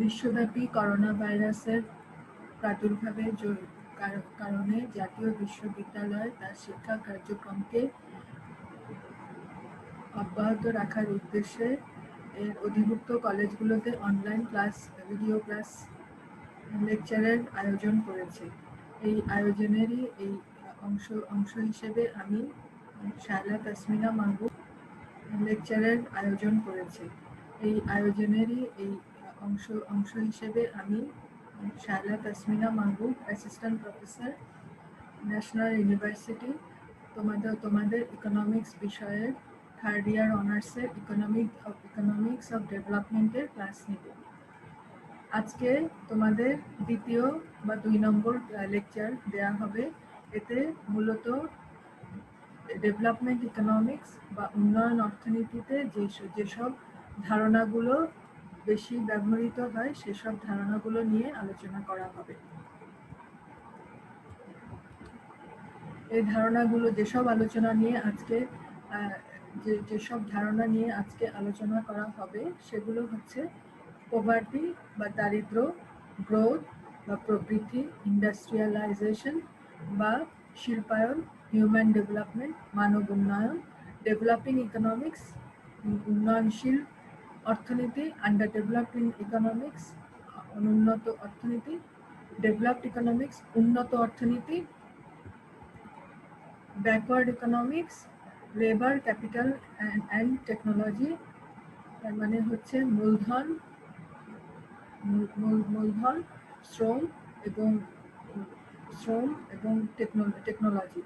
বিশ্বব্যাপী করোনা ভাইরাসের প্রাদুর্ভাবের কারণে জাতীয় বিশ্ববিদ্যালয় তার শিক্ষা কার্যক্রমকে অব্যাহত রাখার উদ্দেশ্যে এর অধিভুক্ত কলেজগুলোতে অনলাইন ক্লাস, ভিডিও ক্লাস, লেকচারের আয়োজন করেছে। এই আয়োজনেরই এই অংশ হিসেবে আমি শায়লা তাসমিনা মাহবুব লেকচারের আয়োজন করেছে। এই আয়োজনেরই এই অংশ হিসেবে আমি শায়লা তাসমিনা মাহবুব, অ্যাসিস্ট্যান্ট প্রফেসর, ন্যাশনাল ইউনিভার্সিটি, তোমাদের ইকোনমিক্স বিষয়ের থার্ড ইয়ার অনার্সের ইকোনমিক্স অফ ডেভেলপমেন্টের ক্লাস নিব। আজকে তোমাদের দ্বিতীয় বা 2 নম্বর লেকচার দেয়া হবে। এতে মূলত ডেভেলপমেন্ট ইকোনমিক্স বা উন্নয়ন অর্থনীতিতে যেসব ধারণাগুলো বেশি ব্যবহৃত হয় সেসব ধারণাগুলো নিয়ে আলোচনা করা হবে। এই ধারণাগুলো যেসব ধারণা নিয়ে আজকে আলোচনা করা হবে সেগুলো হচ্ছে পভার্টি বা দারিদ্র, গ্রোথ বা প্রবৃদ্ধি, ইন্ডাস্ট্রিয়ালাইজেশন বা শিল্পায়ন, হিউম্যান ডেভেলপমেন্ট মানব উন্নয়ন, ডেভেলপিং ইকোনমিক্স উন্নয়নশীল অর্থনীতি, আন্ডার ডেভেলপিং ইকোনমিক্স অনুন্নত অর্থনীতি, ডেভেলপড ইকোনমিক্স উন্নত অর্থনীতি, backward economics, labour, capital and technology, তার মানে হচ্ছে মূলধন, শ্রম এবং টেকনোলজি।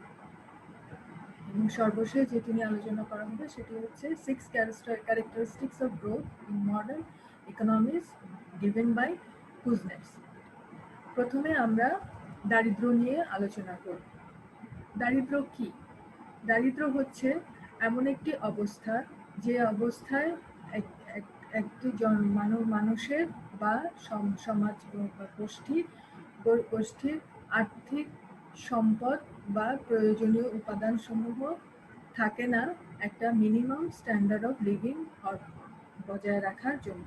এবং সর্বশেষ যেটি নিয়ে আলোচনা করা হবে সেটি হচ্ছে 6 characteristics of growth in modern economies given by Kuznets। প্রথমে আমরা দারিদ্র নিয়ে আলোচনা করব। দারিদ্র কি? দারিদ্র হচ্ছে এমন একটি অবস্থা যে অবস্থায় একটি মানুষের বা সমাজ বা গোষ্ঠীর আর্থিক সম্পদ বা প্রয়োজনীয় উপাদানসমূহ থাকে না একটা মিনিমাম স্ট্যান্ডার্ড অফ লিভিং বজায় রাখার জন্য।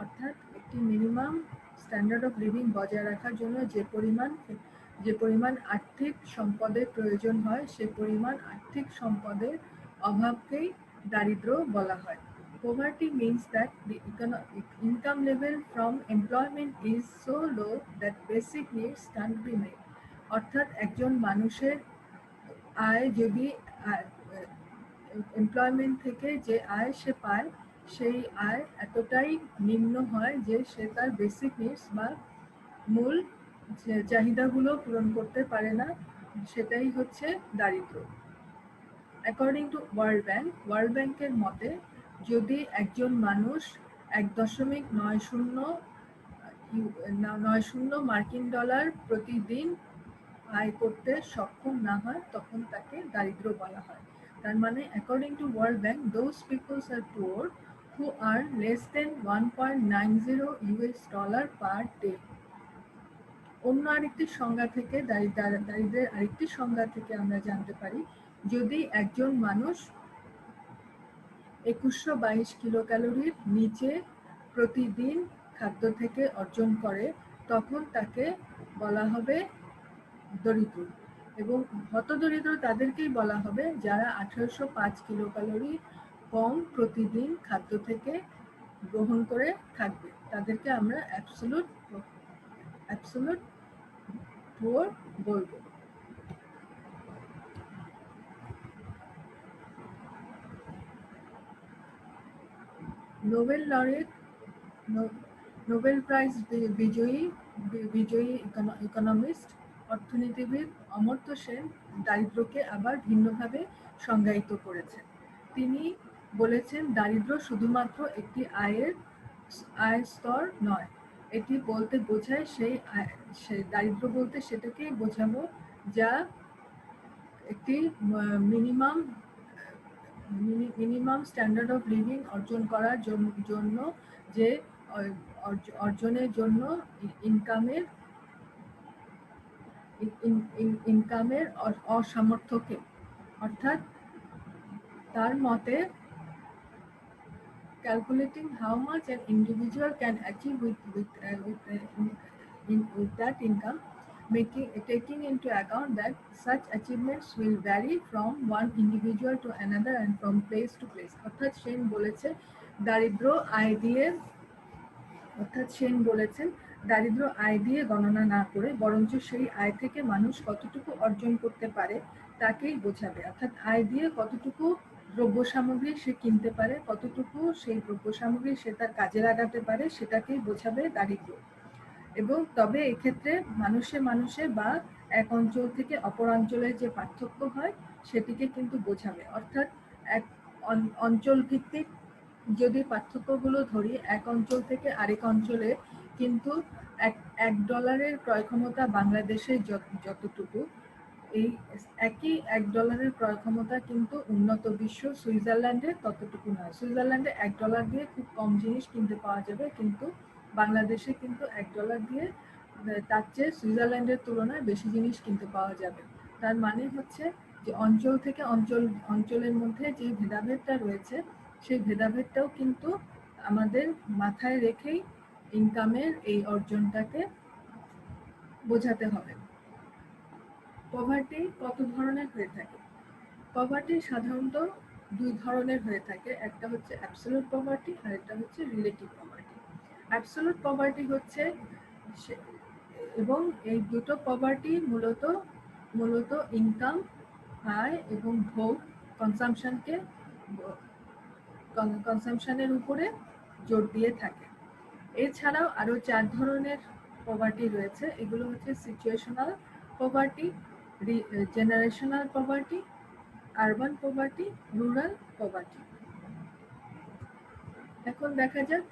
অর্থাৎ একটি মিনিমাম স্ট্যান্ডার্ড অফ লিভিং বজায় রাখার জন্য যে পরিমাণ আর্থিক সম্পদের প্রয়োজন হয় সে পরিমাণ আর্থিক সম্পদের অভাবকেই দারিদ্র বলা হয়। Poverty means that the income level from employment is so low that basic needs can't be met। অর্থাৎ একজন মানুষের আয় যদি এমপ্লয়মেন্ট থেকে যে আয় সে পায় সেই আয় এতটাই নিম্ন হয় যে সে তার বেসিক নিডস বা মূল চাহিদাগুলো পূরণ করতে পারে না, সেটাই হচ্ছে দারিদ্র। অ্যাকর্ডিং টু ওয়ার্ল্ড ব্যাংকের মতে যদি একজন মানুষ 1.90 মার্কিন ডলার প্রতিদিন আয় করতে সক্ষম না হয় তখন তাকে দারিদ্র বলা হয়। তার মানে according to world bank those people's R poor who earn less than 1.90 US dollar per day. অন্য আরেকটি সংজ্ঞা থেকে দারিদ্রের আরেকটি সংজ্ঞা থেকে আমরা জানতে পারি যদি একজন মানুষ 2122 কিলো ক্যালোরির নিচে প্রতিদিন খাদ্য থেকে অর্জন করে তখন তাকে বলা হবে দরিদ্র। এবং হতদরিদ্র তাদেরকেই বলা হবে যারা 1805 কিলো ক্যালোরি কম প্রতিদিন খাদ্য থেকে গ্রহণ করে থাকবে, তাদেরকে আমরা অ্যাবসলিউট পুয়ার বলবো। নোবেল প্রাইজ বিজয়ী ইকোনমিস্ট অর্থনীতিবিদ অমর্ত্য সেন দারিদ্রকে আবার ভিন্নভাবে সংজ্ঞায়িত করেছেন। তিনি বলেছেন দারিদ্র শুধুমাত্র একটি আয়ের স্তর নয়, এটি বলতে বোঝায় দারিদ্র বলতে সেটাকেই বোঝাবো যা একটি মিনিমাম স্ট্যান্ডার্ড অফ লিভিং অর্জন করার জন্য যে অর্জনের জন্য ইনকামের অসামর্থ্যকে, অর্থাৎ তার মতে calculating how much an individual can achieve with that income, taking into account that such achievements will vary from one individual to another and from place to place. অর্থাৎ সেন বলেছে দারিদ্র আয় দিয়ে দারিদ্র আয় দিয়ে গণনা না করে বরঞ্চ সেই আয় থেকে মানুষ কতটুকু অর্জন করতে পারে তাকেই বোঝাবে। অর্থাৎ আয় দিয়ে কতটুকু দ্রব্য সামগ্রী সে কিনতে পারে, কতটুকু সেই দ্রব্য সামগ্রী সে তার কাজে লাগাতে পারে, সেটাকেই বোঝাবে দারিদ্র। এবং তবে এক্ষেত্রে মানুষে মানুষে বা এক অঞ্চল থেকে অপর অঞ্চলের যে পার্থক্য হয় সেটিকে কিন্তু বোঝাবে। অর্থাৎ এক অঞ্চল ভিত্তিক যদি পার্থক্যগুলো ধরি, এক অঞ্চল থেকে আরেক অঞ্চলে কিন্তু এক ডলারের ক্রয় ক্ষমতা বাংলাদেশে যতটুকু, এই একই $1 ক্রয় ক্ষমতা কিন্তু উন্নত বিশ্ব সুইজারল্যান্ডে ততটুকু নয়। সুইজারল্যান্ডে $1 দিয়ে খুব কম জিনিস কিনতে পাওয়া যাবে, কিন্তু বাংলাদেশে কিন্তু $1 দিয়ে তার চেয়ে সুইজারল্যান্ডের তুলনায় বেশি জিনিস কিনতে পাওয়া যাবে। তার মানে হচ্ছে যে অঞ্চল থেকে অঞ্চলের মধ্যে যে ভেদাভেদটা রয়েছে সেই ভেদাভেদটাও কিন্তু আমাদের মাথায় রেখেই ইনকামের এই অর্জনটাকে বোঝাতে হবে। পভার্টি কত ধরনের হয়ে থাকে? পভার্টি সাধারণত দুই ধরনের হয়ে থাকে, একটা হচ্ছে অ্যাবসলিউট পভার্টি আর একটা হচ্ছে রিলেটিভ পভার্টি। অ্যাবসলিউট পভার্টি হচ্ছে এবং এই দুটো পভার্টি মূলত ইনকাম, আয় এবং ভোগ, কনসামশনের উপরে জোর দিয়ে থাকে। এছাড়াও আরো 4 ধরনের পভার্টি রয়েছে। এগুলো হচ্ছে situational poverty, generational poverty, urban poverty, rural poverty. এখন দেখা যাক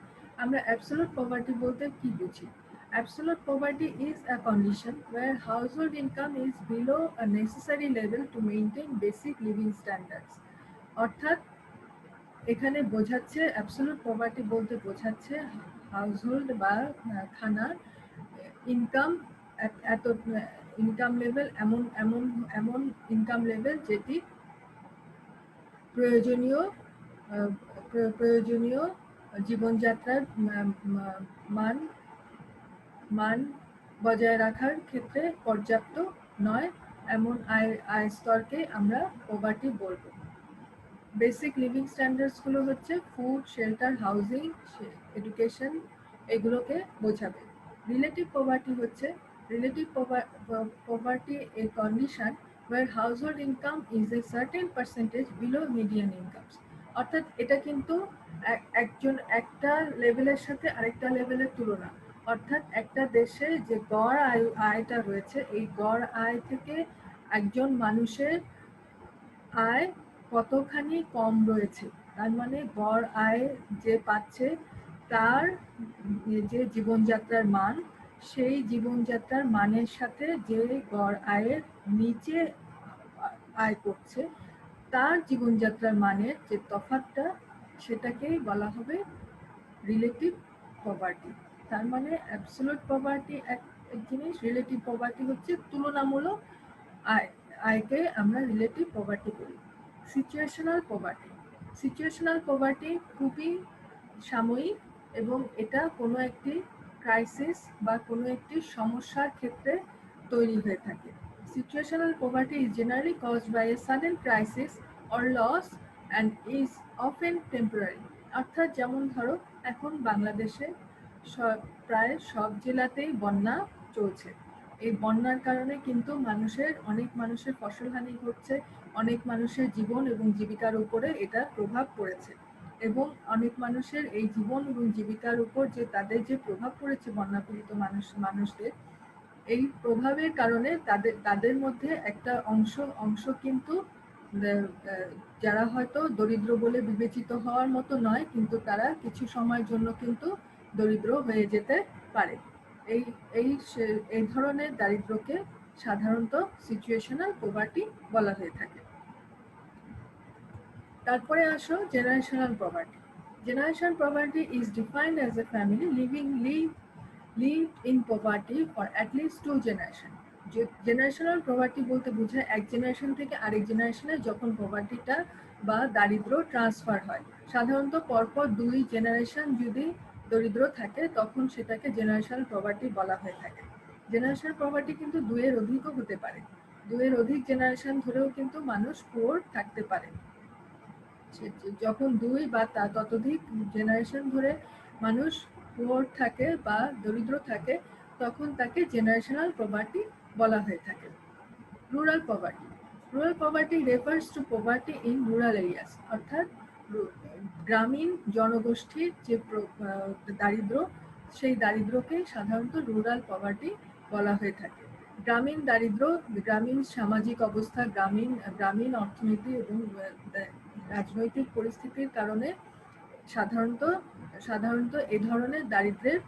আমরা অ্যাবসলিউট পভার্টি বলতে কি বুঝি। Absolute poverty is a condition where household income is below a necessary level to maintain basic living standards. অর্থাৎ এখানে বোঝাচ্ছে অ্যাবসলিউট পভার্টি বলতে বোঝাচ্ছে হাউসহোল্ড বা খানার ইনকাম লেভেল এমন ইনকাম লেভেল যেটি প্রয়োজনীয় জীবনযাত্রার মান বজায় রাখার ক্ষেত্রে পর্যাপ্ত নয়, এমন আয় স্তরকে আমরা পভার্টি বলবো। বেসিক লিভিং স্ট্যান্ডার্ডস গুলো হচ্ছে ফুড, শেল্টার, হাউজিং, এডুকেশন, এগুলোকে বোঝাবে। রিলেটিভ পভার্টি হচ্ছে a condition where household income is a certain percentage below median incomes. অর্থাৎ এটা কিন্তু একটা লেভেলের সাথে আরেকটা লেভেলের তুলনা। অর্থাৎ একটা দেশে যে গড় আয়টা রয়েছে, এই গড় আয় থেকে একজন মানুষের আয় কতখানি কম রয়েছে, তার মানে গড় আয় যে পাচ্ছে তার যে জীবনযাত্রার মান, সেই জীবনযাত্রার মানের সাথে যে গড় আয়ের নিচে আয় করছে তার জীবনযাত্রার মানের যে তফাৎটা, সেটাকেই বলা হবে রিলেটিভ পভার্টি। তার মানে অ্যাবসলিউট পভার্টি এক জিনিস, রিলেটিভ পভার্টি হচ্ছে তুলনামূলক আয়কে আমরা রিলেটিভ পভার্টি বলি। সিচুয়েশনাল পভার্টি খুবই সাময়িক এবং এটা কোনো একটি ক্রাইসিস বা কোনো একটি সমস্যার ক্ষেত্রে তৈরি হয়ে থাকে। Situational poverty is generally caused by a sudden crisis or loss and is often temporary. অর্থাৎ যেমন ধরো এখন বাংলাদেশে প্রায় সব জেলাতেই বন্যা চলছে। এই বন্যার কারণে কিন্তু অনেক মানুষের ফসলহানি ঘটছে, অনেক মানুষের জীবন এবং জীবিকার উপরে এটা প্রভাব পড়েছে এবং অনেক মানুষের এই জীবন এবং জীবিকার উপর যে তাদের যে প্রভাব পড়েছে বন্যাপীড়িত মানুষদের, এই প্রভাবের কারণে তাদের মধ্যে একটা অংশ কিন্তু যারা হয়তো দরিদ্র বলে বিবেচিত হওয়ার মতো নয়, কিন্তু তারা কিছু সময়ের জন্য কিন্তু দরিদ্র হয়ে যেতে পারে। এই ধরনের দারিদ্রকে সাধারণত সিচুয়েশনাল পভার্টি বলা হয়ে থাকে। তারপরে আসো generational poverty. Generational poverty is defined as a family live in poverty for at least 2 generation. Generational poverty বলতে বোঝায় এক জেনারেশন থেকে আরেক জেনারেশনে যখন পভার্টিটা বা দারিদ্র ট্রান্সফার হয়, সাধারণত পরপর 2 জেনারেশন যদি দরিদ্র থাকে তখন সেটাকে জেনারেশনাল পভার্টি বলা হয়ে থাকে। জেনারেশনাল পভার্টি কিন্তু 2 এর অধিকও হতে পারে। 2 এর অধিক জেনারেশন ধরেও কিন্তু মানুষ পুয়ার থাকতে পারে। যখন 2 বা ততোধিক জেনারেশন ধরে মানুষ পুয়ার থাকে বা দরিদ্র থাকে তখন তাকে জেনারেশনাল পভার্টি বলা হয়ে থাকে। Rural poverty, rural poverty refers to poverty in rural areas, অর্থাৎ গ্রামীণ জনগোষ্ঠীর যে দারিদ্র সেই দারিদ্রকে সাধারণত রুরাল পভার্টি বলা হয়ে থাকে। গ্রামীণ দারিদ্র গ্রামীণ সামাজিক অবস্থা, গ্রামীণ অর্থনীতি এবং রাজনৈতিক পরিস্থিতির কারণে সাধারণত এই ধরনের দারিদ্রের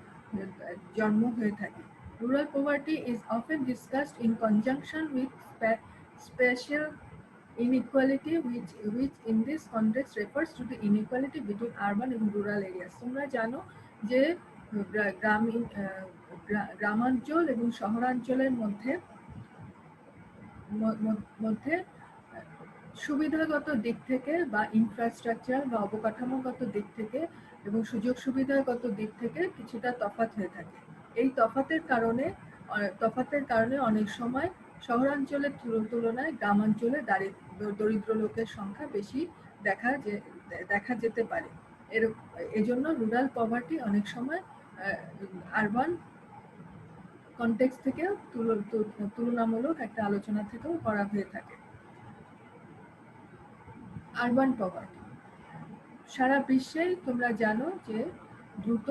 জন্ম হয়ে থাকে। Rural poverty is often discussed in conjunction with spatial inequality, which in this context refers to the inequality between urban and rural areas. তোমরা জানো যে গ্রামাঞ্চল এবং শহরাঞ্চলের মধ্যে সুবিধাগত দিক থেকে বা ইনফ্রাস্ট্রাকচার বা অবকাঠামোগত দিক থেকে এবং সুযোগ সুবিধাগত দিক থেকে কিছুটা তফাৎ হয়ে থাকে। এই তফাতের কারণে অনেক সময় শহরাঞ্চলের তুলনায় গ্রামাঞ্চলে দরিদ্র লোকের সংখ্যা বেশি দেখা যেতে পারে। এজন্য রুরাল পভার্টি অনেক সময় আরবান কনটেক্সট থেকেও তুলনামূলক একটা আলোচনা থেকেও করা হয়ে থাকে। আরবান পভার্টি, সারা বিশ্বেই তোমরা জানো যে দ্রুত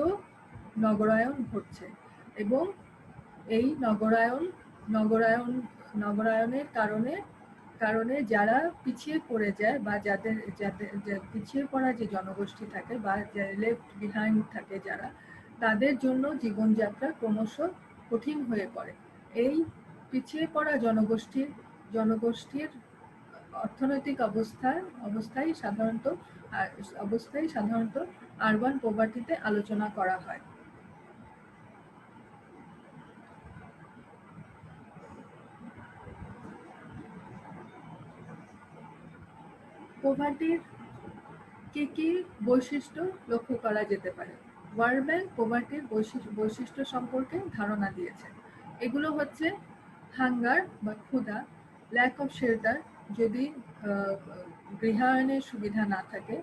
নগরায়ন ঘটছে এবং এই নগরায়নের কারণে যারা পিছিয়ে পড়ে যায় বা যাদের পিছিয়ে পড়া যে জনগোষ্ঠী থাকে বা লেফট বিহাইন্ড থাকে যারা, তাদের জন্য জীবনযাত্রা ক্রমশ কঠিন হয়ে পড়ে। এই পিছিয়ে পড়া জনগোষ্ঠীর অর্থনৈতিক অবস্থায় সাধারণত আরবান পভার্টিতে আলোচনা করা হয়। পভার্টির কি বৈশিষ্ট্য লক্ষ্য করা যেতে পারে? ওয়ার্ল্ড ব্যাংক পভার্টির বৈশিষ্ট্য সম্পর্কে ধারণা দিয়েছে। এগুলো হচ্ছে হাঙ্গার বা ক্ষুধা, ল্যাক অফ শেল্টার যদি গৃহায়নের সুবিধা না থাকে,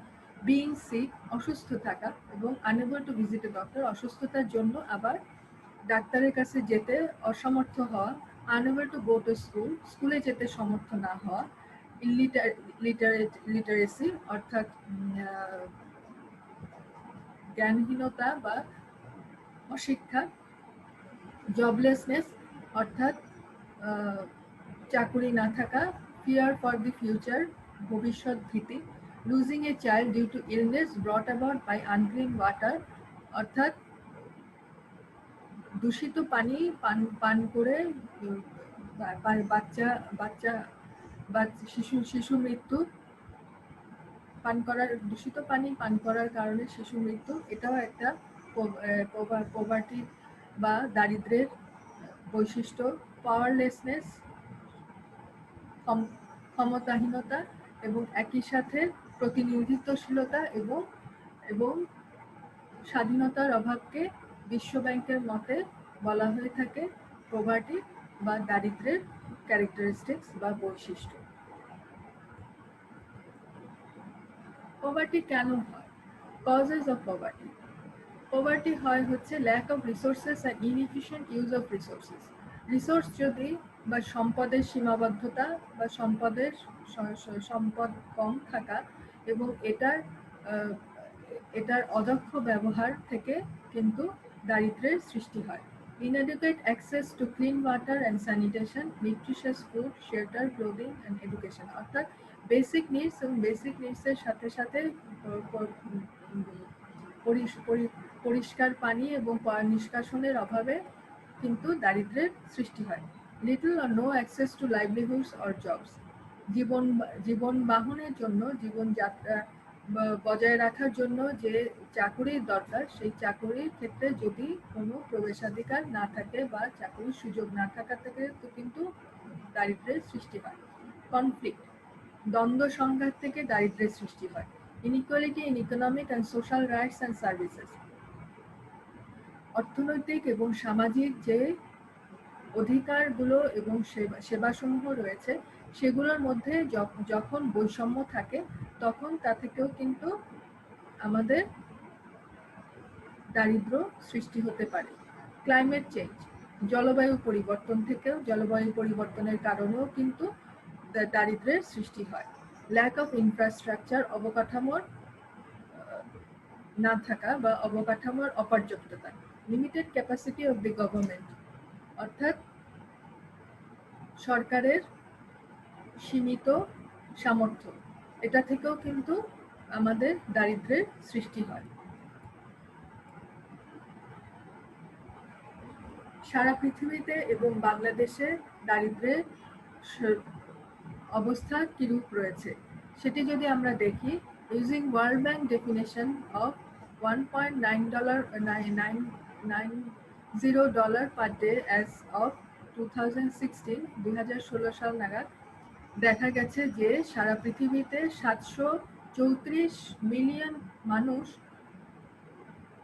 বিইং সিক অসুস্থ থাকা এবং unable to visit a doctor অসুস্থতার জন্য আবার ডাক্তারের কাছে যেতে অসমর্থ হওয়া, আনএবল টু গো টু স্কুলে যেতে সমর্থ না হওয়া, লিটারেসি অর্থাৎ জ্ঞানহীনতা বা অশিক্ষা, জবলেসনেস অর্থাৎ চাকুরি না থাকা, ফিয়ার ফর দি ফিউচার ভবিষ্যৎ ভীতি, losing a child due to illness brought about by unclean water অর্থাৎ দূষিত পানি পান করে শিশু মৃত্যু, দূষিত পানি পান করার কারণে শিশু মৃত্যু, এটাও একটা পভার্টি বা দারিদ্রের বৈশিষ্ট্য। পাওয়ারলেসনেস ক্ষমতাহীনতা এবং একই সাথে প্রতিনিধিত্বশীলতা এবং স্বাধীনতার অভাবকে বিশ্ব ব্যাংকের মতে বলা হয়ে থাকে পভার্টি বা দারিদ্রের ক্যারেক্টারিস্টিক্স বা বৈশিষ্ট্য। পভার্টি কেন হয়? Causes of poverty. পভার্টি হয় হচ্ছে lack of resources and inefficient use of resources. Resource যদি বা সম্পদের সীমাবদ্ধতা বা সম্পদ কম থাকা এবং এটার অদক্ষ ব্যবহার থেকে কিন্তু দারিদ্র্যের সৃষ্টি হয়। Inadequate access to clean water and sanitation, nutritious food, shelter, clothing and education, অর্থাৎ বেসিক নিডস এবং বেসিক নিডসের সাথে সাথে পরিষ্কার পানি এবং নিষ্কাশনের অভাবে কিন্তু দারিদ্র্যের সৃষ্টি হয়। Little or no access to livelihoods or jobs, জীবন বাহনের জন্য, জীবনযাত্রা বজায় রাখার জন্য যে চাকুরির দরকার, সেই চাকুরির ক্ষেত্রে যদি কোনো প্রবেশাধিকার না থাকে বা চাকুরির সুযোগ না থাকা থেকে কিন্তু দারিদ্র্যের সৃষ্টি হয়। কনফ্লিক্ট, দ্বন্দ্ব সংঘাত থেকে দারিদ্র্যের সৃষ্টি হয়। Inequality in economic and social rights and services, অর্থনৈতিক এবং সামাজিক যে অধিকারগুলো এবং সেবাসমূহ রয়েছে সেগুলোর মধ্যে যখন বৈষম্য থাকে তখন তা থেকেও কিন্তু আমাদের দারিদ্র্য সৃষ্টি হতে পারে। ক্লাইমেট চেঞ্জ, জলবায়ু পরিবর্তন থেকেও, জলবায়ু পরিবর্তনের কারণেও কিন্তু দারিদ্র্যের সৃষ্টি হয়। ল্যাক অফ ইনফ্রাস্ট্রাকচার, অবকাঠামোর না থাকা বা অবকাঠামোর অপর্যাপ্ততা। Limited capacity of the government, অর্থাৎ সরকারের সীমিত সামর্থ্য, এটা থেকেও কিন্তু আমাদের দারিদ্র্যের সৃষ্টি হয়। সারা পৃথিবীতে এবং বাংলাদেশে দারিদ্র্যের অবস্থা কিরূপ রয়েছে সেটি যদি আমরা দেখি, using world bank definition of $1.990 per day as of 2016 সাল নাগাদ দেখা গেছে যে সারা পৃথিবীতে 734 মিলিয়ন মানুষ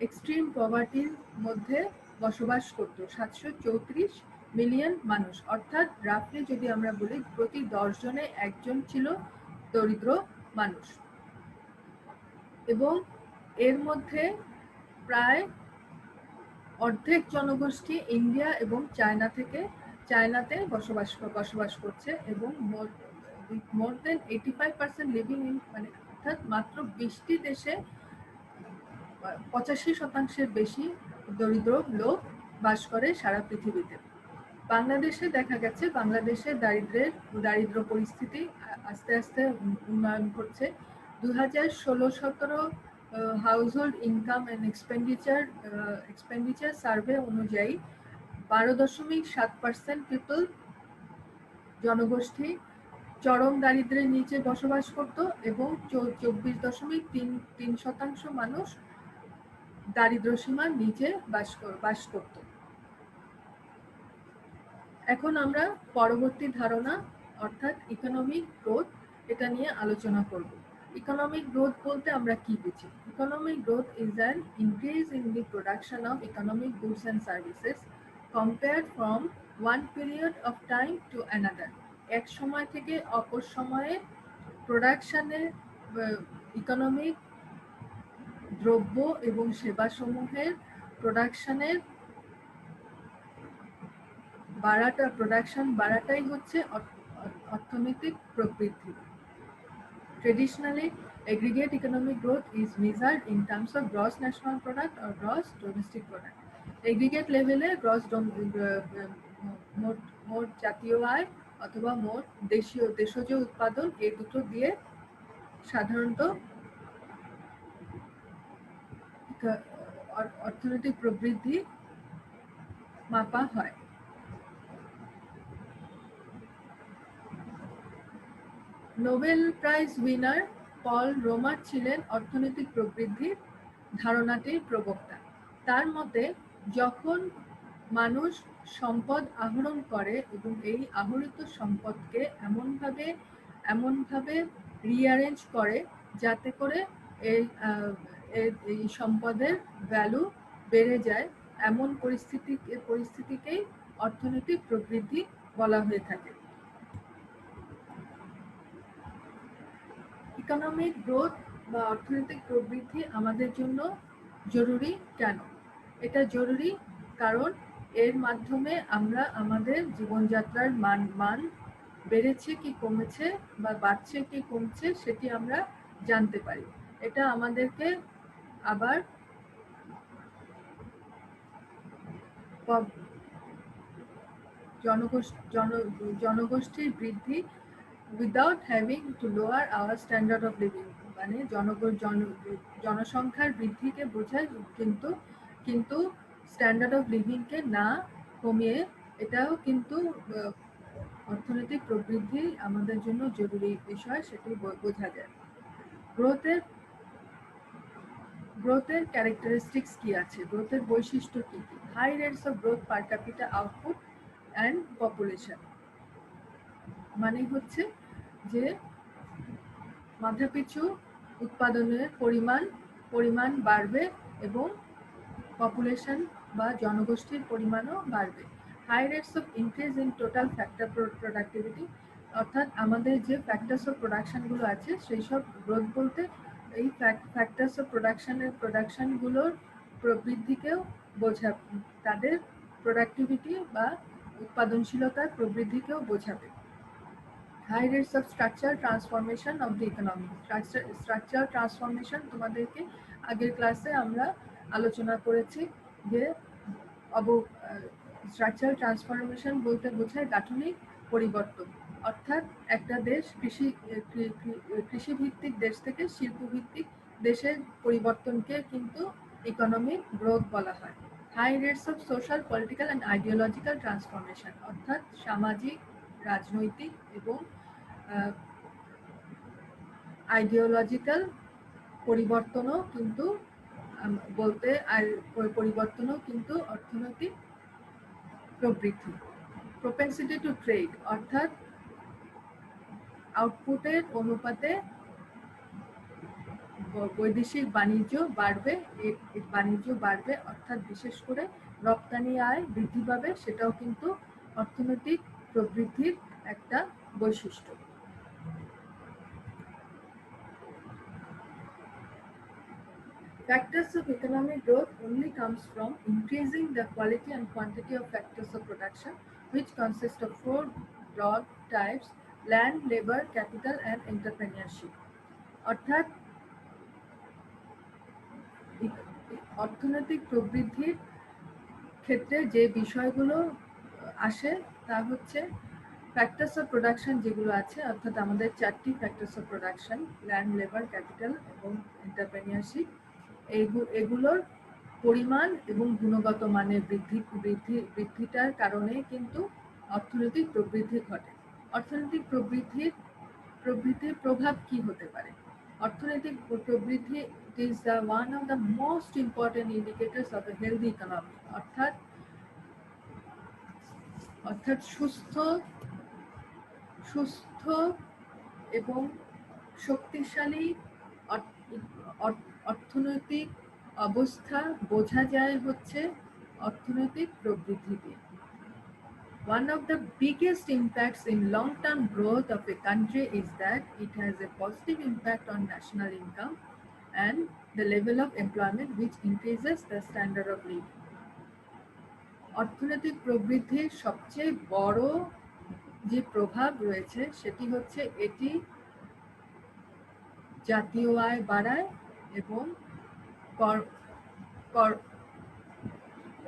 এক্সট্রিম পভার্টির মধ্যে বসবাস করত। 734 মিলিয়ন মানুষ, অর্থাৎ রাফলি যদি আমরা বলি প্রতি 10 জনে একজন ছিল দরিদ্র মানুষ। এবং এর মধ্যে প্রায় অর্ধেক জনগোষ্ঠী ইন্ডিয়া এবং চায়নাতে বসবাস করছে এবং মোর দেন 85% লিভিং ইন, মানে অর্থাৎ মাত্র 20টি দেশে 85% বেশি দরিদ্র লোক বাস করে সারা পৃথিবীতে। বাংলাদেশে দেখা গেছে, বাংলাদেশের দারিদ্র পরিস্থিতি আস্তে আস্তে উন্নয়ন করছে। 2016-17 household income and expenditure survey অনুযায়ী 12.7% পিপল জনগোষ্ঠী চরম দারিদ্র্যের নিচে বসবাস করত এবং 24.3% মানুষ দারিদ্র্য সীমার নিচে বাস করত। এখন আমরা পরবর্তী ধারণা অর্থাৎ ইকোনমিক গ্রোথ, এটা নিয়ে আলোচনা করব। ইকোনমিক গ্রোথ বলতে আমরা কি বুঝি? Economic growth is an increase in the production of economic goods and services compared from one period of time to another. এক সময় থেকে অপর সময়ে প্রোডাকশনে ইকোনমিক দ্রব্য এবং সেবাসমূহের প্রোডাকশনের প্রোডাকশন বাড়াটাই হচ্ছে অর্থনৈতিক প্রবৃদ্ধি। Traditionally, aggregate economic growth is measured in terms of gross national product or gross domestic product. Aggregate level এ মোট জাতীয় আয় অথবা মোট দেশজ উৎপাদন, এই দুটো দিয়ে সাধারণত অর্থনৈতিক প্রবৃদ্ধি মাপা হয়। নোবেল প্রাইজ উইনার পল রোমার ছিলেন অর্থনৈতিক প্রবৃদ্ধির ধারণাটির প্রবক্তা। তার মতে, যখন মানুষ সম্পদ আহরণ করে এবং এই আহরিত সম্পদকে এমনভাবে রিঅ্যারেঞ্জ করে যাতে করে এই সম্পদের ভ্যালু বেড়ে যায়, এমন পরিস্থিতিকেই অর্থনৈতিক প্রবৃদ্ধি বলা হয়ে থাকে। ইকোনমিক গ্রোথ বা অর্থনৈতিক প্রবৃদ্ধি আমাদের জন্য জরুরি কেন? এটা জরুরি কারণ এর মাধ্যমে আমরা আমাদের জীবনযাত্রার মান বেড়েছে কি কমেছে বা বাড়ছে কি কমছে সেটি আমরা জানতে পারি। এটা আমাদেরকে আবার জনগোষ্ঠীর বৃদ্ধি without having to lower our standard of living, মানে জনসংখ্যার বৃদ্ধিকে বোঝায় কিন্তু স্ট্যান্ডার্ড অফ লিভিংকে না কমিয়ে, এটাও কিন্তু অর্থনৈতিক প্রবৃদ্ধি আমাদের জন্য জরুরি বিষয়, সেটি বোঝা যায়। গ্রোথের ক্যারেক্টারিস্টিক্স কি আছে, গ্রোথের বৈশিষ্ট্য কি কি? High rates of growth per capita output and population, মানে হচ্ছে যে মাথাপিছু উৎপাদনের পরিমাণ বাড়বে এবং পপুলেশন বা জনগোষ্ঠীর পরিমাণও বাড়বে। High rates of increase in total factor productivity, অর্থাৎ আমাদের যে ফ্যাক্টরস অফ প্রোডাকশনগুলো আছে সেই সব গ্রোথ বলতে এই ফ্যাক্টরস অফ প্রোডাকশনগুলোর প্রবৃদ্ধিকেও বোঝাবে, তাদের প্রোডাক্টিভিটি বা উৎপাদনশীলতার প্রবৃদ্ধিকেও বোঝাবে। High rates of structural transformation of the economy, structural transformation তোমাদেরকে আগের ক্লাসে আমরা আলোচনা করেছি যে স্ট্রাকচারাল ট্রান্সফরমেশন বলতে বোঝায় গাঠনিক পরিবর্তন, অর্থাৎ একটা দেশ কৃষিভিত্তিক দেশ থেকে শিল্পভিত্তিক দেশের পরিবর্তনকে কিন্তু ইকোনমিক গ্রোথ বলা হয়। High rates of social, political and ideological transformation, অর্থাৎ সামাজিক, রাজনৈতিক এবং আইডিওলজিক্যাল পরিবর্তনও কিন্তু অর্থনৈতিক প্রবৃদ্ধি। প্রপেন্সিটি টু ট্রেড, অর্থাৎ আউটপুটের অনুপাতে বৈদেশিক বাণিজ্য বাড়বে, অর্থাৎ বিশেষ করে রপ্তানি আয় বৃদ্ধি পাবে, সেটাও কিন্তু অর্থনৈতিক প্রবৃদ্ধির একটা বৈশিষ্ট্য। Factors of economic growth only comes from increasing the quality and quantity of factors of production, which consist of four broad types: land, labor, capital and entrepreneurship. অর্থাৎ অর্থনৈতিক প্রবৃদ্ধির ক্ষেত্রে যে বিষয়গুলো আসে তা হচ্ছে ফ্যাক্টরস অফ প্রোডাকশন যেগুলো আছে, অর্থাৎ আমাদের চারটি factors of production, land, labour, capital এবং এন্টারপ্রেনিয়রশিপ, এগুলোর পরিমাণ এবং গুণগত মানের বৃদ্ধিটার কারণে কিন্তু অর্থনৈতিক প্রবৃদ্ধি ঘটে। অর্থনৈতিক প্রবৃদ্ধির প্রভাব কি হতে পারে? অর্থনৈতিক প্রবৃদ্ধি is one of the most important indicators of a healthy economy, অর্থাৎ সুস্থ এবং শক্তিশালী অর্থনৈতিক অবস্থা বোঝা যায় হচ্ছে অর্থনৈতিক প্রবৃদ্ধি দিয়ে। One of the biggest impacts in long-term growth of a country is that it has a positive impact on national income and the level of employment, which increases the standard of living. অর্থনৈতিক প্রবৃদ্ধির সবচেয়ে বড় যে প্রভাব রয়েছে সেটি হচ্ছে এটি জাতীয় আয় বাড়ায় এবং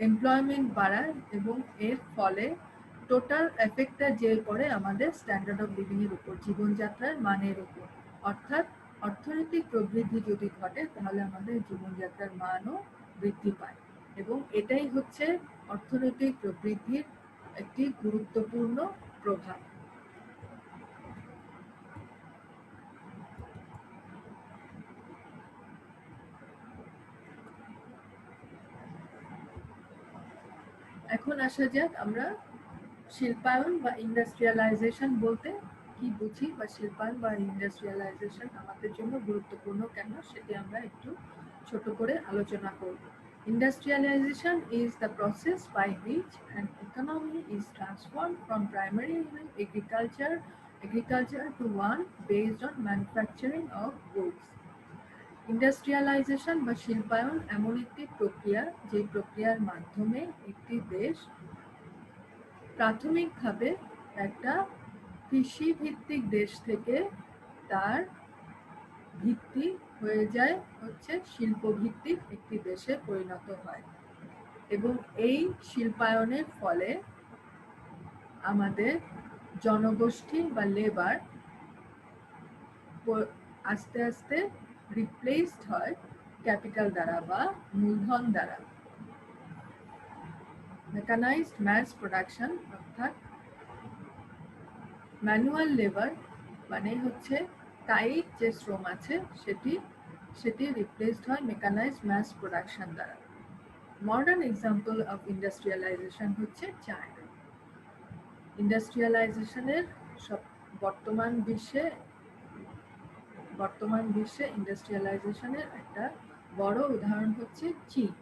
এমপ্লয়মেন্ট বাড়ায় এবং এর ফলে টোটাল এফেক্টটা যে পড়ে আমাদের স্ট্যান্ডার্ড অফ লিভিং এর উপর, জীবনযাত্রার মানের উপর। অর্থাৎ অর্থনৈতিক প্রবৃদ্ধি যদি ঘটে তাহলে আমাদের জীবনযাত্রার মানও বৃদ্ধি পায় এবং এটাই হচ্ছে অর্থনৈতিক প্রবৃদ্ধির একটি গুরুত্বপূর্ণ প্রভাব। এখন আসা যাক আমরা শিল্পায়ন বা ইন্ডাস্ট্রিয়ালাইজেশন বলতে কি বুঝি, বা শিল্পায়ন বা ইন্ডাস্ট্রিয়ালাইজেশন আমাদের জন্য গুরুত্বপূর্ণ কেন সেটি আমরা একটু ছোট করে আলোচনা করব। Industrialization is the process by which an economy is transformed from primary agriculture to one based on manufacturing of goods. Industrialisation বা শিল্পায়ন এমন একটি প্রক্রিয়া যে প্রক্রিয়ার মাধ্যমে একটি দেশ প্রাথমিকভাবে একটা কৃষি ভিত্তিক দেশ থেকে তার ভিত্তি হয়ে যায় হচ্ছে শিল্প ভিত্তিক একটি দেশে পরিণত হয় এবং এই শিল্পায়নের ফলে আমাদের জনগোষ্ঠী বা লেবার আস্তে আস্তে রিপ্লেসড হয় ক্যাপিটাল দ্বারা বা মূলধন দ্বারা। মেকানাইজড ম্যাস প্রোডাকশন, অর্থাৎ ম্যানুয়াল লেবার মানে হচ্ছে কায়িক যে শ্রম আছে সেটি রিপ্লেসড হয় মেকানাইজড ম্যাস প্রোডাকশন দ্বারা। মডার্ন এক্সাম্পল অফ ইন্ডাস্ট্রিয়ালাইজেশন হচ্ছে চায়না। ইন্ডাস্ট্রিয়ালাইজেশনের বর্তমান বিশ্বে বর্তমান বিশ্বে ইন্ডাস্ট্রিয়ালাইজেশনের একটা বড় উদাহরণ হচ্ছে চীন,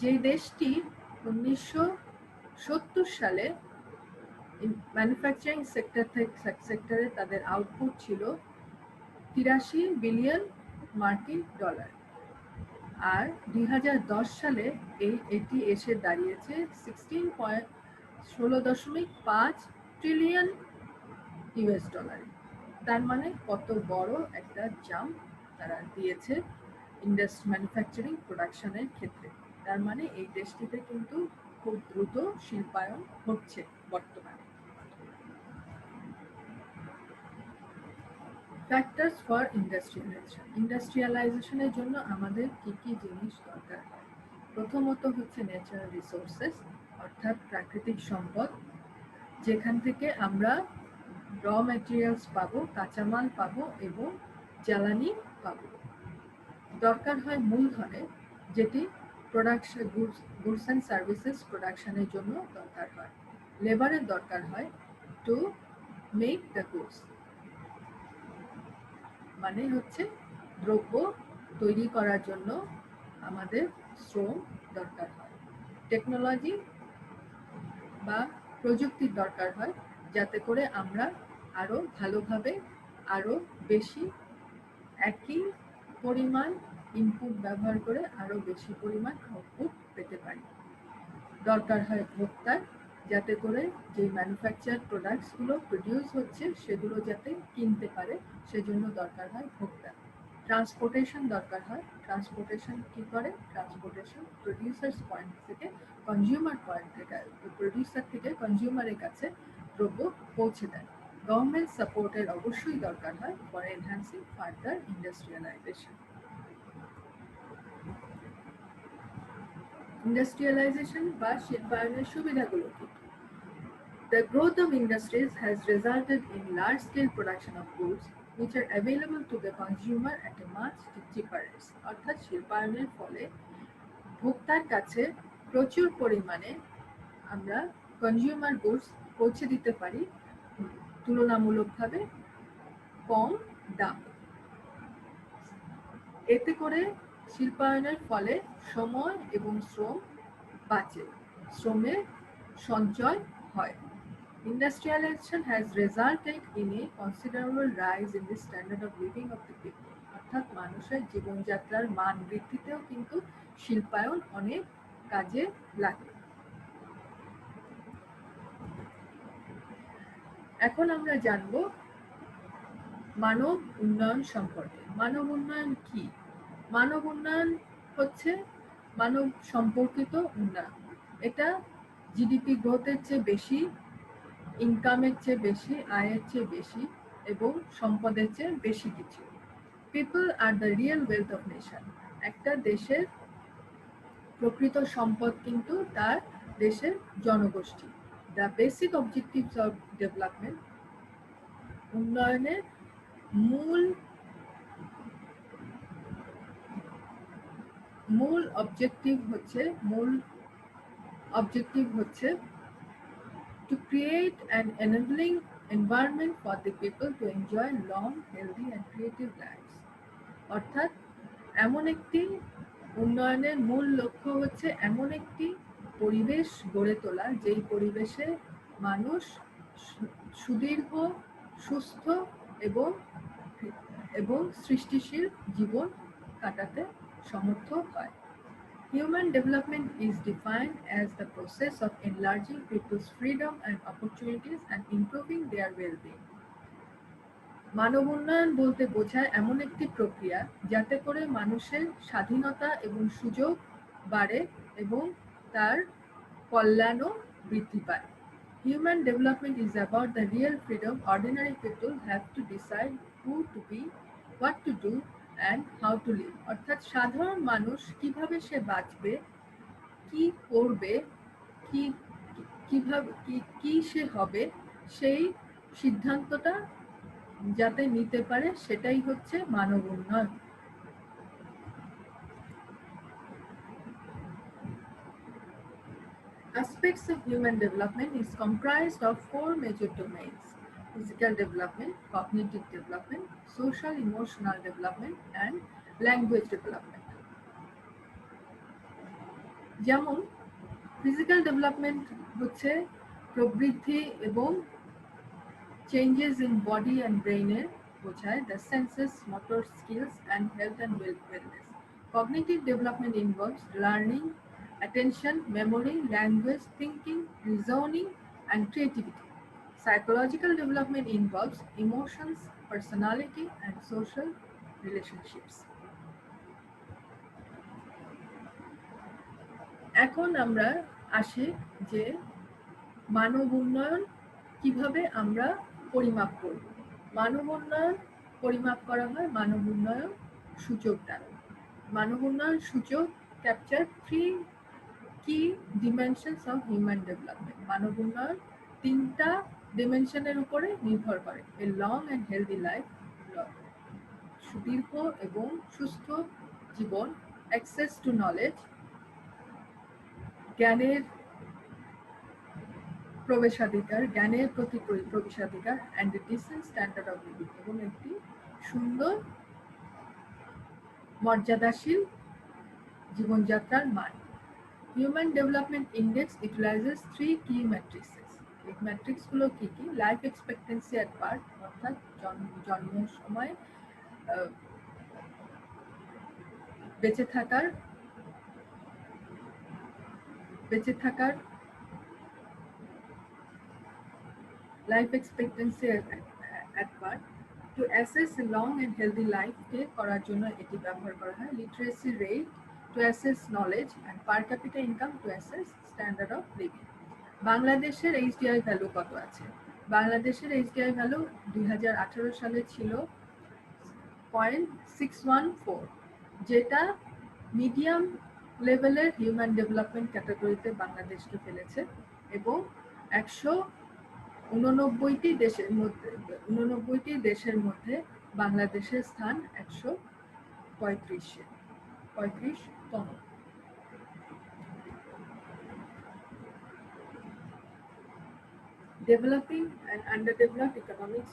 যে দেশটি 1970 সালে ম্যানুফ্যাকচারিং সেক্টরে তাদের আউটপুট ছিল 83 বিলিয়ন মার্কিন ডলার, আর 2010 সালে এটি এসে দাঁড়িয়েছে 16.5 ট্রিলিয়ন ইউএস ডলারে। তার মানে কত বড় একটা জাম্প তারা দিয়েছে ম্যানুফ্যাকচারিং প্রোডাকশনের ক্ষেত্রে। তার মানে এই দেশটিতে কিন্তু খুব দ্রুত শিল্পায়ন হচ্ছে বর্তমানে। ফ্যাক্টরস ফর ইন্ডাস্ট্রিয়ালাইজেশনের জন্য আমাদের কি কি জিনিস দরকার হয়? প্রথমত হচ্ছে ন্যাচারাল রিসোর্সেস, অর্থাৎ প্রাকৃতিক সম্পদ, যেখান থেকে আমরা র ম্যাটেরিয়ালস পাবো, কাঁচামাল পাবো এবং জ্বালানি পাবো। দরকার হয় মূলধনের, যেটি প্রোডাকশন গুডস অ্যান্ড সার্ভিসেস প্রোডাকশনের জন্য দরকার হয়। লেবারের দরকার হয় টু মেক দ্য গুডস, মানে হচ্ছে দ্রব্য তৈরি করার জন্য আমাদের শ্রম দরকার হয়। টেকনোলজি বা প্রযুক্তির দরকার হয়, যাতে করে আমরা আরো ভালোভাবে আরো বেশি একই পরিমাণ ইনপুট ব্যবহার করে আরো বেশি পরিমাণ আউটপুট পেতে পারি। দরকার হয় ভোক্তার, যাতে করে যে ম্যানুফ্যাকচার প্রোডাক্টসগুলো প্রডিউস হচ্ছে সেগুলো যাতে কিনতে পারে, সেজন্য দরকার হয় ভোক্তা। ট্রান্সপোর্টেশন দরকার হয়। ট্রান্সপোর্টেশন কি করে? ট্রান্সপোর্টেশন প্রডিউসার্স পয়েন্ট থেকে কনজিউমার পয়েন্ট থেকে, প্রডিউসার থেকে কনজিউমারের কাছে দ্রব্য পৌঁছে দেয়। গভর্নমেন্ট সাপোর্টের অবশ্যই দরকার হয় for enhancing further industrialisation. Industrialisation বা শিল্পায়নের সুবিধাগুলো কি? The growth of industries has resulted in large-scale production of goods which are available to the consumer at a much cheaper rate. অর্থাৎ শিল্পায়নের ফলে ভোক্তার কাছে প্রচুর পরিমাণে আমরা কনজিউমার গুডস পৌঁছে দিতে পারি তুলনামূলকভাবে কম দামে। এতে করে শিল্পায়নের ফলে সময় এবং শ্রম বাঁচে, শ্রমের সঞ্চয় হয়। Industrialization has resulted in a considerable rise in the standard of living of the people. অর্থাৎ মানুষের জীবনযাত্রার মান বৃদ্ধিতেও কিন্তু শিল্পায়ন অনেক কাজে লাগে। এখন আমরা জানব মানব উন্নয়ন সম্পর্কে। মানব উন্নয়ন কি? মানব উন্নয়ন হচ্ছে মানব সম্পর্কিত উন্নয়ন। এটা জিডিপি গ্রোথের চেয়ে বেশি, ইনকামের চেয়ে বেশি, আয়ের চেয়ে বেশি এবং সম্পদের চেয়ে বেশি কিছু। People are the real wealth of nation. একটা দেশের প্রকৃত সম্পদ কিন্তু তার দেশের জনগোষ্ঠী। The basic objectives of development, উন্নয়নের মূল অবজেক্টিভ হচ্ছে to create an enabling environment for the people to enjoy long, healthy and creative lives. অর্থাৎ এমন একটি উন্নয়নের মূল লক্ষ্য হচ্ছে এমন একটি পরিবেশ গড়ে তোলা, যেই পরিবেশে মানুষ সুদীর্ঘ, সুস্থ এবং সৃষ্টিশীল জীবন কাটাতে সমর্থ হয়। Human development is defined as the process of enlarging people's freedom and opportunities and improving their well-being. মানব উন্নয়ন বলতে বোঝায় এমন একটি প্রক্রিয়া যাতে করে মানুষের স্বাধীনতা এবং সুযোগ বাড়ে এবং তার কল্যাণও বৃদ্ধি পায়। Human development is about the real freedom ordinary people have to decide who to be, what to do and how to live. অর্থাৎ সাধারণ মানুষ কিভাবে সে বাঁচবে, কি করবে, কিভাবে কি সে হবে, সেই সিদ্ধান্তটা যাতে নিতে পারে, সেটাই হচ্ছে মানব উন্নয়ন। Aspects of human development is comprised of 4 major domains. physical development, cognitive development, social emotional development and language development. যেমন ফিজিক্যাল ডেভেলপমেন্ট হচ্ছে প্রবৃদ্ধি এবং চেঞ্জেস ইন বডি অ্যান্ড ব্রেইনের বোঝায়, the senses, motor skills and health and wellness. Cognitive development involves learning, attention, memory, language, thinking, reasoning, and creativity. Psychological development involves emotions, personality, and social relationships. এখন আমরা আসি যে মানব উন্নয়ন কিভাবে আমরা পরিমাপ করব। মানব উন্নয়ন পরিমাপ করা হয় মানব উন্নয়ন সূচক দ্বারা। মানব উন্নয়ন সূচক capture 3 key dimensions of human development. মানব উন্নয়ন 3টা ডিমেনশনের উপরে নির্ভর করে। A long and healthy life, সুদীর্ঘ এবং সুস্থ জীবন, access to knowledge, জ্ঞানের প্রবেশাধিকার, জ্ঞানের প্রতি প্রবেশাধিকার, and a decent standard of living, এবং একটি সুন্দর মর্যাদাশীল জীবনযাত্রার মান। Human Development Index utilizes 3 key matrices. এই ম্যাট্রিক্সগুলো কি কি? লাইফ এক্সপেক্টেন্সি অ্যাট বার্থ, অর্থাৎ জন্মের সময় বেঁচে থাকার life expectancy at birth. To assess long and healthy লাইফকে করার জন্য এটি ব্যবহার করা হয়। Literacy rate to assess knowledge and per capita income to assess standard of living. বাংলাদেশের এইচডিআই ভ্যালু কত আছে? বাংলাদেশের এইচডিআই ভ্যালু 2018 সালে ছিল 0.614, যেটা মিডিয়াম লেভেলের হিউম্যান ডেভেলপমেন্ট ক্যাটাগরিতে বাংলাদেশকে ফেলেছে, এবং 189টি দেশের মধ্যে বাংলাদেশের স্থান 135তম। ডেভেলপিং অ্যান্ড আন্ডারডেভেলপড ইকোনমিক্স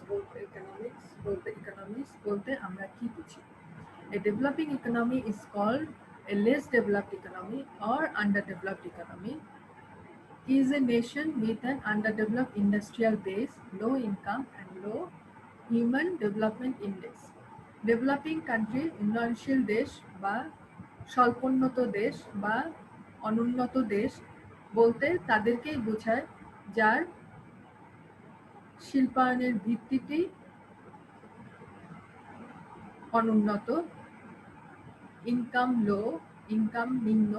বলতে আমরা কি বুঝি? A developing economy is called a less developed economy or underdeveloped economy. Is a nation with an underdeveloped industrial base, low income and low human development index. Developing country উন্নয়নশীল দেশ বা স্বল্পোন্নত দেশ বা অনুন্নত দেশ বলতে তাদেরকেই বোঝায় যার শিল্পায়নের ভিত্তিটি অনুন্নত, ইনকাম নিম্ন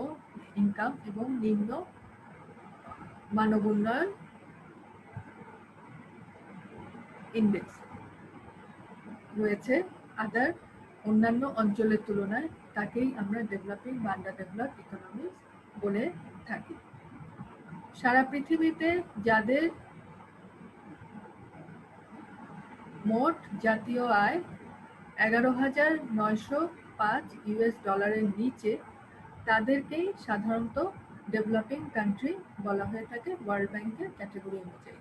ইনকাম এবং নিম্ন মানব উন্নয়ন ইন্ডেক্স রয়েছে আদার অন্যান্য অঞ্চলের তুলনায়, তাকেই আমরা ডেভেলপিং বা আন্ডারডেভেলপড ইকোনমিক্স বলে থাকি। সারা পৃথিবীতে যাদের মোট জাতীয় আয় $11,905 নিচে, তাদেরকেই সাধারণত ডেভেলপিং কান্ট্রি বলা হয়ে থাকে ওয়ার্ল্ড ব্যাংকের ক্যাটাগরি অনুযায়ী।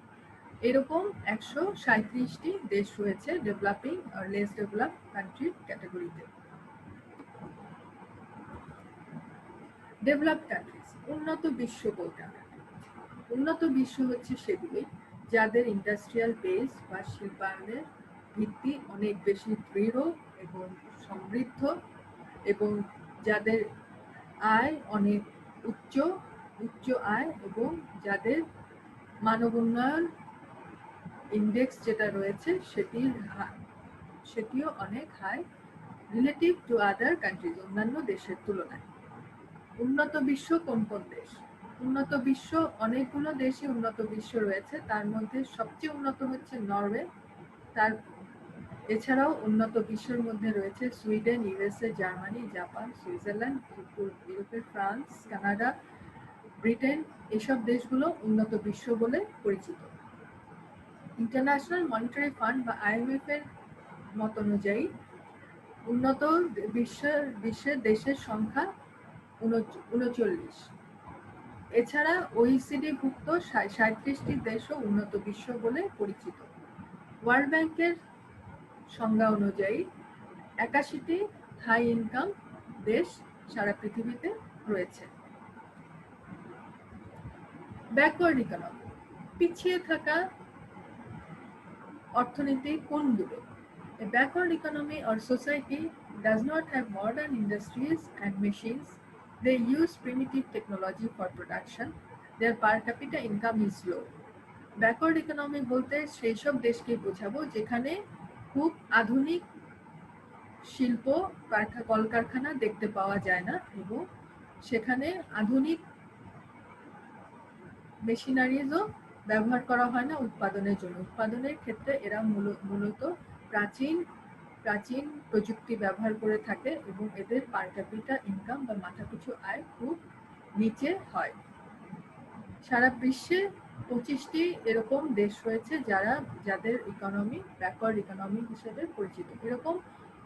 এরকম 137টি দেশ রয়েছে ডেভেলপিং আর লেস ডেভেলপ কান্ট্রি ক্যাটাগরিতে। ডেভেলপড কান্ট্রিজ, উন্নত বিশ্ব বলতে আমরা উন্নত বিশ্ব হচ্ছে সেগুলি যাদের ইন্ডাস্ট্রিয়াল বেস বা শিল্পায়নের ভিত্তি অনেক বেশি দৃঢ় এবং সমৃদ্ধ, এবং যাদের আয় অনেক উচ্চ আয়, এবং যাদের মানব উন্নয়ন ইন্ডেক্স যেটা রয়েছে সেটিও অনেক high relative to other countries, অন্যান্য দেশের তুলনায়। উন্নত বিশ্ব কোন কোন দেশ? উন্নত বিশ্ব অনেকগুলো দেশই উন্নত বিশ্ব রয়েছে, তার মধ্যে সবচেয়ে উন্নত হচ্ছে নরওয়ে। এছাড়াও উন্নত বিশ্বের মধ্যে রয়েছে Sweden, USA, Germany, Japan, Switzerland, ইউরোপের ফ্রান্স, কানাডা, ব্রিটেন। এসব দেশগুলো উন্নত বিশ্ব বলে পরিচিত। ইন্টারন্যাশনাল মনিটারি ফান্ড বা IMF এর মত অনুযায়ী উন্নত বিশ্বের দেশের সংখ্যা 39। এছাড়া OECD ভুক্ত 37টি দেশও উন্নত বিশ্ব বলে পরিচিত। ওয়ার্ল্ড ব্যাংকের সংজ্ঞা অনুযায়ী 81টি হাই ইনকাম দেশ সারা পৃথিবীতে রয়েছে। ব্যাকওয়ার্ড ইকোনমি, পিছিয়ে থাকা অর্থনীতি কোনগুলো? A backward economy or society does not have modern industries and machines. They use primitive technology for production. Their per capita income is low. Backward economy বলতে সেই সব দেশকে বোঝাবো যেখানে খুব আধুনিক শিল্প কলকারখানা দেখতে পাওয়া যায় না এবং সেখানে আধুনিক মেশিনারিজও ব্যবহার করা হয় না উৎপাদনের জন্য। উৎপাদনের ক্ষেত্রে এরা মূলত প্রাচীন প্রাচীন প্রযুক্তি ব্যবহার করে থাকে এবং এদের পার ক্যাপিটা ইনকাম বা মাথাপিছু আয় খুব নিচে হয়। সারা বিশ্বে 25টি এরকম দেশ রয়েছে যাদের ইকোনমি ব্যাকওয়ার্ড ইকোনমি হিসেবে পরিচিত।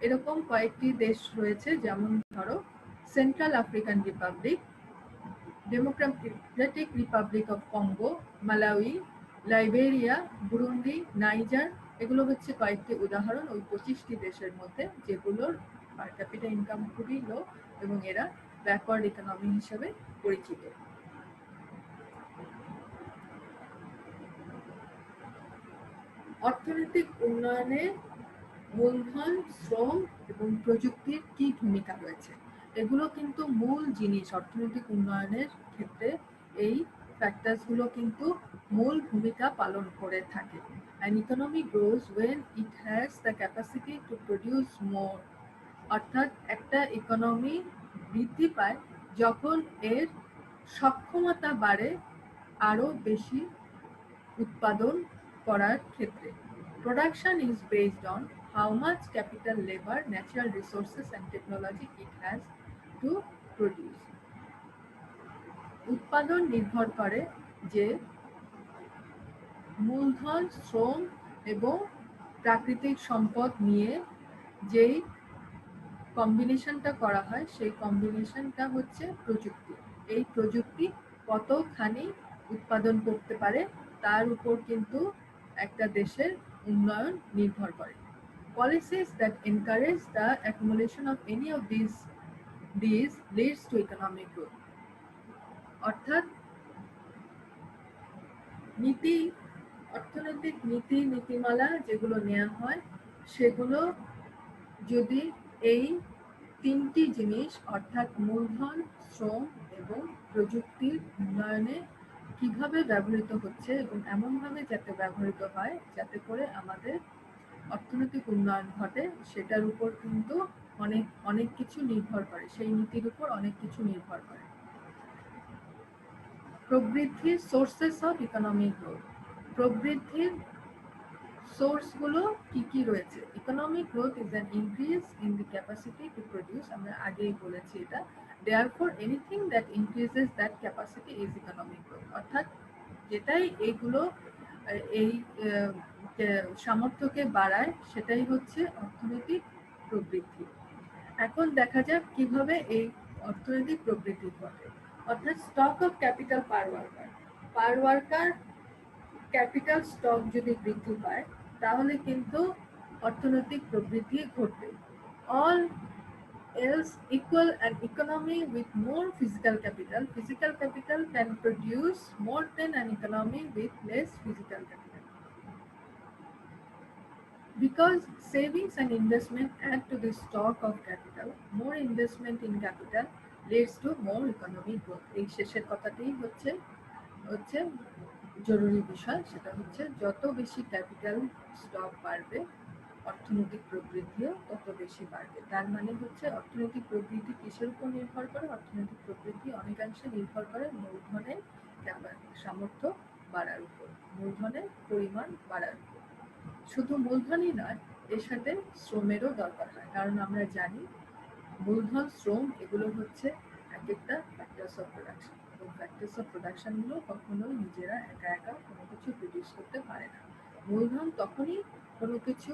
এরকম কয়েকটি দেশ রয়েছে, যেমন ধরো Central African Republic, Democratic Republic of Congo, Malawi, Liberia, Burundi, Niger. এগুলো হচ্ছে কয়েকটি উদাহরণ ওই 25টি দেশের মধ্যে যেগুলোর পার ক্যাপিটা ইনকাম খুবই লো এবং এরা ব্যাকওয়ার্ড ইকোনমি হিসেবে পরিচিত। অর্থনৈতিক উন্নয়নে মূলধন, শ্রম এবং প্রযুক্তির কি ভূমিকা রয়েছে? এগুলো কিন্তু মূল জিনিস অর্থনৈতিক উন্নয়নের ক্ষেত্রে। এই ফ্যাক্টরসগুলো কিন্তু মূল ভূমিকা পালন করে থাকে। An economy grows when it has the capacity to produce more. অর্থাৎ একটা ইকোনমি বৃদ্ধি পায় যখন এর সক্ষমতা বাড়ে আরো বেশি উৎপাদন করার ক্ষেত্রে। Production is based on how much capital, labor, natural resources and technology it has to produce. উৎপাদন নির্ভর করে যে মূলধন, শ্রম এবং প্রাকৃতিক সম্পদ নিয়ে যেই কম্বিনেশনটা করা হয় সেই কম্বিনেশনটা হচ্ছে প্রযুক্তি। এই প্রযুক্তি কতখানি উৎপাদন করতে পারে তার উপর কিন্তু একটা দেশের উন্নয়ন নির্ভর করে। Policies that encourage the accumulation of any of these leads to economic growth. অর্থাৎ অর্থনৈতিক নীতিমালা যেগুলো নেওয়া হয় সেগুলো যদি এই তিনটি জিনিস অর্থাৎ মূলধন, শ্রম এবং প্রযুক্তির উন্নয়নে কিভাবে ব্যবহৃত হচ্ছে এবং এমনভাবে যাতে ব্যবহৃত হয় যাতে করে আমাদের অর্থনৈতিক উন্নয়ন ঘটে, সেটার উপর কিন্তু অনেক কিছু নির্ভর করে, সেই নীতির উপর অনেক কিছু নির্ভর করে। প্রবৃদ্ধির সোর্সেস অফ ইকোনমিক গ্রোথ, প্রবৃদ্ধির সোর্সগুলো কি কি রয়েছে? Economic growth is an increase in the capacity to produce, আমরা আগেই বলেছি এটা। Therefore anything that increases that capacity is economic growth. অর্থাৎ যেটাই এইগুলো এই সামর্থ্যকে বাড়ায় সেটাই হচ্ছে অর্থনৈতিক প্রবৃদ্ধি। এখন দেখা যাক কিভাবে এই অর্থনৈতিক প্রবৃদ্ধি ঘটে। অর্থাৎ stock of capital per worker capital stock যদি বৃদ্ধি পায় তাহলে কিন্তু অর্থনৈতিক প্রবৃদ্ধি ঘটবে। All else equal, an economy with more physical capital can produce more than an economy with less physical capital. Because savings and investment add to the stock of capital, more investment in capital leads to more economic growth. এই শেষের কথাটাই হচ্ছে জরুরি বিষয়, সেটা হচ্ছে যত বেশি ক্যাপিটাল স্টক বাড়বে অর্থনৈতিক প্রবৃদ্ধিও তত বেশি বাড়বে। তার মানে হচ্ছে অর্থনৈতিক প্রবৃদ্ধি কিসের উপর নির্ভর করে? অর্থনৈতিক প্রবৃদ্ধি অনেকাংশে নির্ভর করে মূলধনের সামর্থ্য বাড়ার উপর, মূলধনের পরিমাণ বাড়ার উপর। শুধু মূলধনই নয়, এর সাথে শ্রমেরও দরকার হয়, কারণ আমরা জানি মূলধন, শ্রম এগুলো হচ্ছে এক একটা ফ্যাক্টরস অফ প্রোডাকশন এবং ফ্যাক্টরস অফ প্রোডাকশনগুলো কখনোই নিজেরা একা কোনো কিছু প্রডিউস করতে পারে না। মূলধন তখনই কোনো কিছু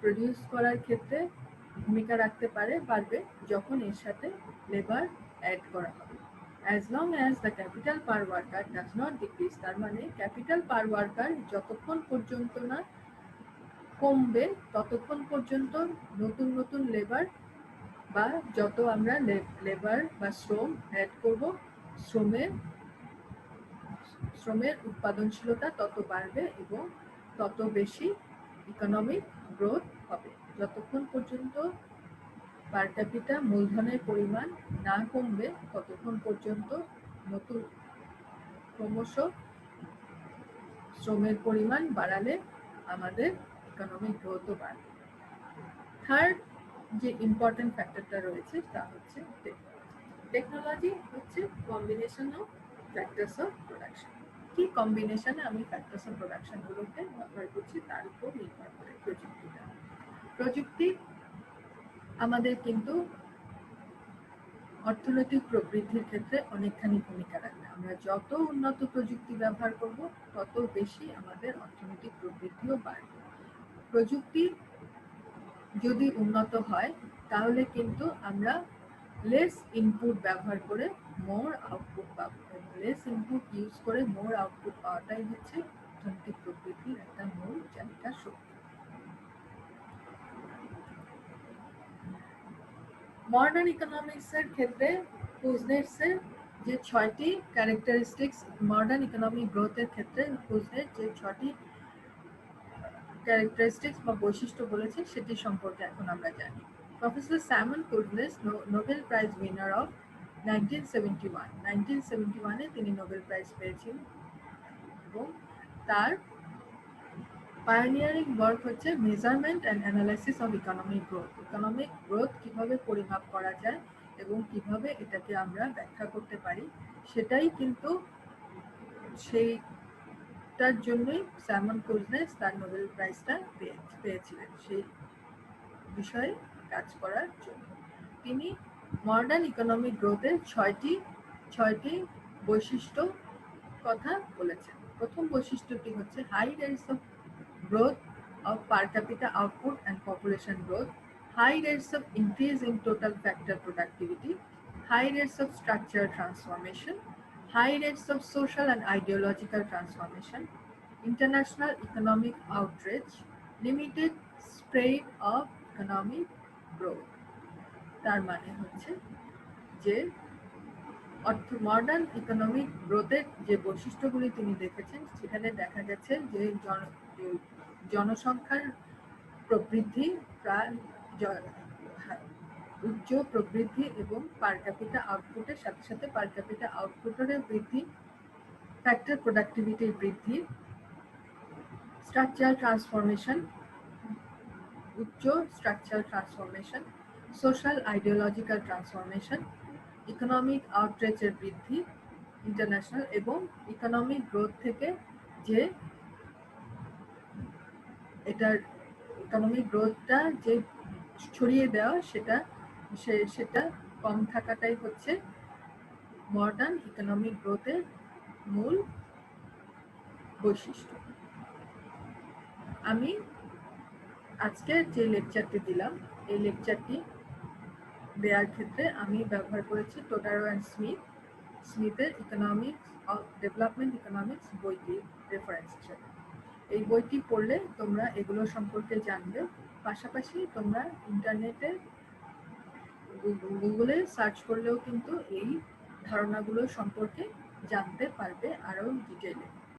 প্রডিউস করার ক্ষেত্রে ভূমিকা রাখতে পারবে যখন এর সাথে লেবার অ্যাড করা হবে। As long as the capital per worker does not decrease, তার মানে ক্যাপিটাল পার ওয়ার্কার যতক্ষণ পর্যন্ত না কমবে ততক্ষণ পর্যন্ত নতুন নতুন লেবার বা যত আমরা লেবার বা শ্রম অ্যাড করব, শ্রমের উৎপাদনশীলতা তত বাড়বে এবং তত বেশি ইকোনমিক গ্রোথ হবে। যতক্ষণ পর্যন্ত পার ক্যাপিটা মূলধনের পরিমাণ না কমবে ততক্ষণ পর্যন্ত নতুন ক্রমশ শ্রমের পরিমাণ বাড়ালে আমাদের ইকোনমিক গ্রোথও বাড়বে। থার্ড যে ইম্পর্টেন্ট ফ্যাক্টরটা রয়েছে তা হচ্ছে টেকনোলজি হচ্ছে combination of factors of production. কি কম্বিনেশনে আমি ফ্যাক্টরস অফ প্রোডাকশন গুলোকে ব্যবহার করছি তার উপর নির্ভর করে প্রযুক্তিটা। প্রযুক্তি আমাদের কিন্তু অর্থনৈতিক প্রবৃদ্ধির ক্ষেত্রে অনেকখানি ভূমিকা রাখবে। আমরা যত উন্নত প্রযুক্তি ব্যবহার করব তত বেশি আমাদের অর্থনৈতিক প্রবৃদ্ধিও বাড়বে। প্রযুক্তি যদি উন্নত হয় তাহলে কিন্তু আমরা লেস ইনপুট ব্যবহার করে মোর আউটপুট পাবো। লেস ইনপুট ইউজ করে মোর আউটপুট পাওয়াটাই হচ্ছে অর্থনৈতিক প্রবৃদ্ধির একটা মূল চালিকা শক্তি। মডার্ন ইকোনমিক্সের ক্ষেত্রে কুজনেটসের যে 6টি ক্যারেক্টারিস্টিক্স, মডার্ন ইকোনমিক গ্রোথের ক্ষেত্রে কুজনেট যে 6টি ক্যারেক্টারিস্টিক্স বা বৈশিষ্ট্য বলেছে সেটি সম্পর্কে এখন আমরা জানি। Professor Simon Kuznets Nobel prize winner of 1971 তিনি নোবেল প্রাইজ পেয়েছিলেন এবং তার পায়োনিয়ারিং ওয়ার্ক হচ্ছে measurement and analysis of economic growth. Economic growth কিভাবে পরিমাপ করা যায় এবং কিভাবে এটাকে আমরা ব্যাখ্যা করতে পারি সেটাই কিন্তু সেইটার জন্যই স্যামন কুজনেটস তার নোবেল প্রাইজটা পেয়েছিলেন, সেই বিষয়ে কাজ করার জন্য। তিনি মডার্ন ইকোনমিক গ্রোথের ছয়টি বৈশিষ্ট্য কথা বলেছেন। প্রথম বৈশিষ্ট্যটি হচ্ছে high rates of growth of per capita output and population growth, high rates of increase in total factor productivity, high rates of structural transformation, high rates of social and ideological transformation, international economic outreach, limited spread of economic growth. তার মানে হচ্ছে যে modern economic গ্রোথের যে বৈশিষ্ট্যগুলি তিনি দেখেছেন সেখানে দেখা গেছে যে জনসংখ্যার প্রবৃদ্ধি, প্রায় উচ্চ প্রবৃদ্ধি এবং পার ক্যাপিটা আউটপুটের সাথে সাথে পার ক্যাপিটা আউটপুটের বৃদ্ধি, ফ্যাক্টর প্রোডাক্টিভিটির বৃদ্ধি, স্ট্রাকচারাল ট্রান্সফরমেশন, উচ্চ structural transformation, social ideological transformation, economic আউটরিচের বৃদ্ধি ইন্টারন্যাশনাল, এবং ইকোনমিক গ্রোথ থেকে যে এটার ইকোনমিক গ্রোথটা যে ছড়িয়ে দেওয়া সেটা কম থাকাটাই হচ্ছে মডার্ন ইকোনমিক গ্রোথের মূল বৈশিষ্ট্য। আমি আজকে যে লেকচারটি দিলাম এই লেকচারটি দেওয়ার ক্ষেত্রে আমি ব্যবহার করেছি টোটারো অ্যান্ড স্মিথের ইকোনমিক্স অফ ডেভেলপমেন্ট ইকোনমিক্স বইটি রেফারেন্স হিসেবে। এই বইটি পড়লে তোমরা এগুলো সম্পর্কে জানবে। পাশাপাশি তোমরা ইন্টারনেটে গুগলে সার্চ করলেও কিন্তু এই ধারণাগুলো সম্পর্কে জানতে পারবে আরো ডিটেইলে।